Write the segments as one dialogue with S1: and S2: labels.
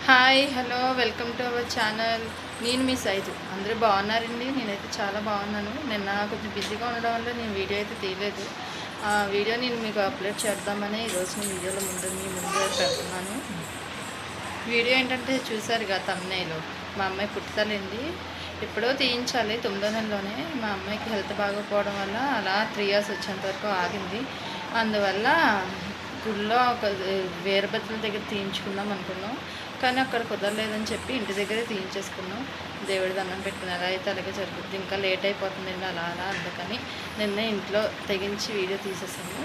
S1: Hi hello welcome to our channel. నేను మీ size అందరూ బాగున్నారండి. నేనైతే చాలా బాగున్నాను. నిన్న కొంచెం బిజీగా ఉండడం వల్ల నేను వీడియో అయితే తీయలేదు. ఆ వీడియో నేను మీకు అప్లోడ్ చేద్దామని ఈరోజు నేను వీడియోలో మీ ముందు పెడుతున్నాను. వీడియో ఏంటంటే చూసారుగా తమ్నైలో మా అమ్మాయి పుట్టుతలేండి. ఎప్పుడో తీయించాలి 9వ నెలలోనే. మా అమ్మాయికి హెల్త్ బాగోకపోవడం వల్ల అలా 3 years వచ్చేంత వరకు ఆగింది. అందువల్ల గుళ్ళో ఒక వీరభద్రుల దగ్గర తీయించుకుందాం అనుకున్నాం. కానీ అక్కడ కుదరలేదని చెప్పి ఇంటి దగ్గరే తీయించేసుకున్నాం. దేవుడి దండం పెట్టుకుని ఎలా అయితే అలాగే జరుగుతుంది. ఇంకా లేట్ అయిపోతుందండి అలా అందుకని నిన్న ఇంట్లో తెగించి వీడియో తీసేసాము.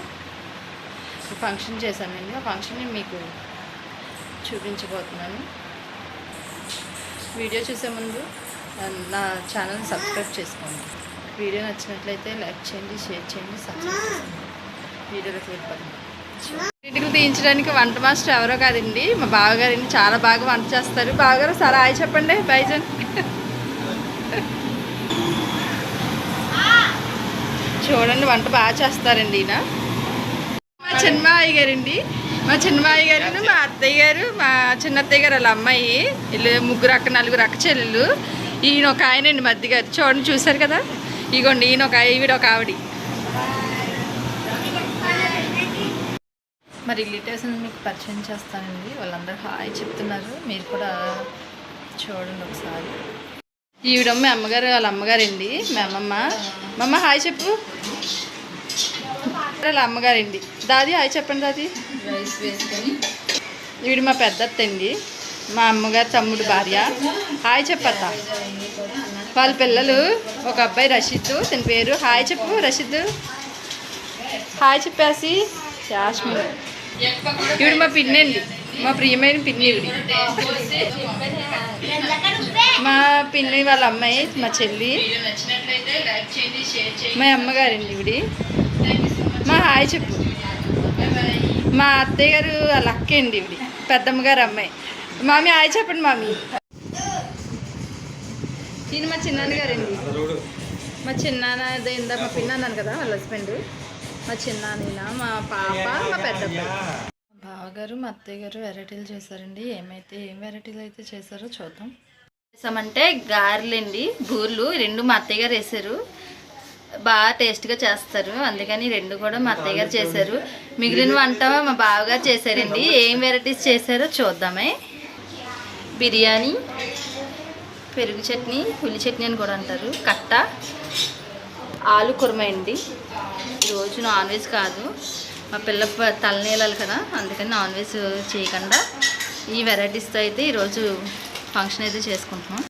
S1: ఫంక్షన్ చేశానండి. ఆ ఫంక్షన్ని మీకు చూపించబోతున్నాను. వీడియో చూసే ముందు నా ఛానల్ని సబ్స్క్రైబ్ చేసుకోండి. వీడియో నచ్చినట్లయితే లైక్ చేయండి, షేర్ చేయండి, సబ్స్క్రైబ్ చేసుకోండి. వీడియోలోకి వెళ్ళిపోతుంది. ఇంటికి తీయించడానికి వంట మాస్టర్ ఎవరో కాదండి, మా బావగారండి. చాలా బాగా వంట చేస్తారు. బావగారు సరే హాయ్ చెప్పండి. బైజన్ చూడండి వంట బాగా చేస్తారండి ఈయన. మా చిన్నమావయ్య గారండి. మా చిన్నమావయ్య గారు, మా అత్తయ్య గారు, మా చిన్నత్తయ్య గారు వాళ్ళ అమ్మాయి, వీళ్ళు ముగ్గురు అక్క నలుగురు అక్క చెల్లెళ్ళు. ఈయన ఒక ఆయనండి మధ్య గారు. చూడండి చూసారు కదా, ఇగోండి ఈయన ఒక ఈవిడ ఒక ఆవిడ. మా రిలేటివ్స్ని మీకు పరిచయం చేస్తానండి. వాళ్ళందరూ హాయ్ చెప్తున్నారు, మీరు కూడా చూడండి ఒకసారి. ఈవిడమ్మ అమ్మగారు వాళ్ళ అమ్మగారండి. మా అమ్మమ్మ హాయ్ చెప్పు. వాళ్ళ అమ్మగారండి. దాది హాయ్ చెప్పండి. దాది ఈవిడ మా పెద్దత్త అండి, మా అమ్మగారు తమ్ముడు భార్య. హాయ్ చెప్పత్త. వాళ్ళ పిల్లలు ఒక అబ్బాయి రషీద్, తన పేరు. హాయ్ చెప్పు రషీద్. హాయ్ చెప్పేసి యాస్మిన్. ఈవిడ మా పిన్ని అండి, మా ప్రియమైన పిన్ని. ఈవిడ మా పిన్ని వాళ్ళ అమ్మాయి, మా చెల్లి, మా అమ్మగారండి. ఈవిడి మా హాయ్ చెప్పు. మా అత్తయ్య గారు వాళ్ళ అక్క అండి. ఈవిడి పెద్దమ్మగారు అమ్మాయి. మామి హాయ్ చెప్పండి. మామి ఈయన మా చిన్నాన్న గారండి. మా చిన్నాన్న ఇందా మా పిన్న అన్నాను కదా, వాళ్ళ హస్బెండ్. మా చిన్నాన్న, మా పాప, మా పెద్దబ్బాయి. బావగారు మా అత్తయ్య గారు వెరైటీలు చేశారండి. ఏం వెరైటీలు అయితే చేశారో చూద్దాం. చేసామంటే గారెలండి, బూర్లు రెండు మా అత్తయ్య గారు వేసారు. బాగా టేస్ట్గా చేస్తారు, అందుకని రెండు కూడా మా అత్తయ్య గారు చేశారు. మిగిలిన వంట మా బావగారు చేశారండి. ఏం వెరైటీస్ చేశారో చూద్దామే. బిర్యానీ, పెరుగు చట్నీ, ఉల్లి చట్నీ అని కూడా అంటారు, కట్ట, ఆలు కుర్మా అండి. ఈరోజు నాన్ వెజ్ కాదు, మా పిల్ల తలనీలాలి కదా, అందుకని నాన్ వెజ్ చేయకుండా ఈ వెరైటీస్తో అయితే ఈరోజు ఫంక్షన్ అయితే చేసుకుంటున్నాం.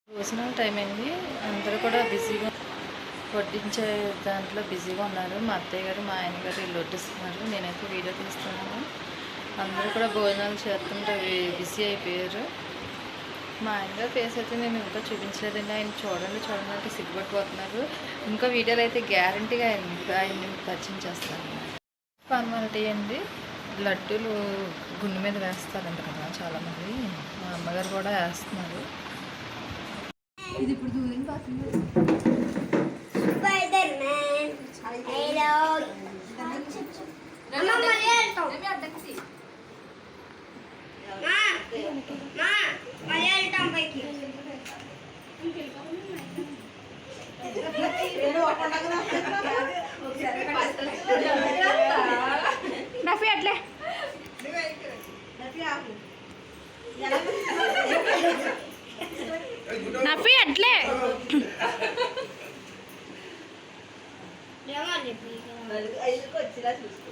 S1: భోజనం టైం అయింది. అందరూ కూడా బిజీగా వడ్డించే దాంట్లో బిజీగా ఉన్నారు. మా అత్తయ్య గారు, మా ఆయన గారు వీళ్ళు వడ్డిస్తున్నారు, నేనైతే వీడియో తీస్తున్నాను. అందరూ కూడా భోజనాలు చేస్తుంటే బిజీ అయిపోయారు. మా ఆయన గారు ఫేస్ అయితే నేను ఇంకా చూపించలేదండి. ఆయన చూడండి అంటే సిగ్గుపడిపోతున్నారు. ఇంకా వీడియోలో అయితే గ్యారంటీగా ఆయన్ని పరిచయం చేస్తాను. ఫార్మాలిటీ అండి, లడ్డూలు గుండె మీద వేస్తారంట కదా చాలామంది. మా అమ్మగారు కూడా వేస్తున్నారు. ఇది ఇప్పుడు దూరం పోతుంది. నఫీ అట్లే నఫీ అట్లే
S2: ఐదుకి వచ్చేలా చూసుకో.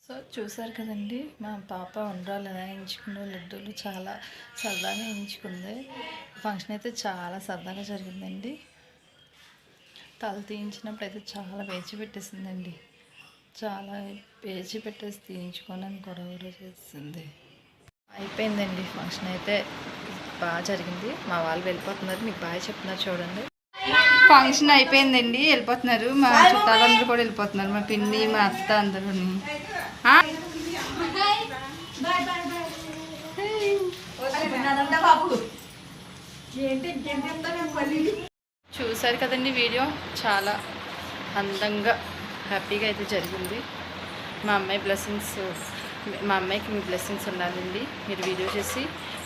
S1: సో చూసారు కదండి, మా పాప ఉండ్రాలు ఎలా ఎంచుకున్న లడ్డూలు చాలా సరదాగా ఎంచుకుంది. ఫంక్షన్ అయితే చాలా సరదాగా జరిగిందండి. తల తీయించినప్పుడు అయితే చాలా పేచి పెట్టేసిందండి. చాలా పేచి పెట్టేసి తీయించుకొని గొడవ చేసింది. అయిపోయిందండి ఫంక్షన్ అయితే బాగా జరిగింది. మా వాళ్ళు వెళ్ళిపోతున్నారు, మీకు బాగా చెప్తున్నారు చూడండి. ఫంక్షన్ అయిపోయిందండి, వెళ్ళిపోతున్నారు. మా చుట్టాలందరూ కూడా వెళ్ళిపోతున్నారు, మా పిన్ని మా అత్త అందరూ. చూసారు కదండి వీడియో, చాలా అందంగా హ్యాపీగా అయితే జరిగింది. మా అమ్మాయికి మీ బ్లెస్సింగ్స్ ఉండాలండి. మీరు వీడియో చేసి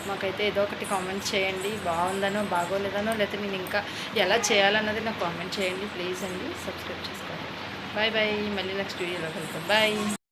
S1: మాకైతే ఏదో ఒకటి కామెంట్ చేయండి, బాగుందనో బాగోలేదనో, లేకపోతే నేను ఇంకా ఎలా చేయాలన్నది నాకు కామెంట్ చేయండి ప్లీజ్ అండి. సబ్స్క్రైబ్ చేసుకోండి. బాయ్ బాయ్, మళ్ళీ నెక్స్ట్ వీడియోలో కలుద్దాం. బాయ్.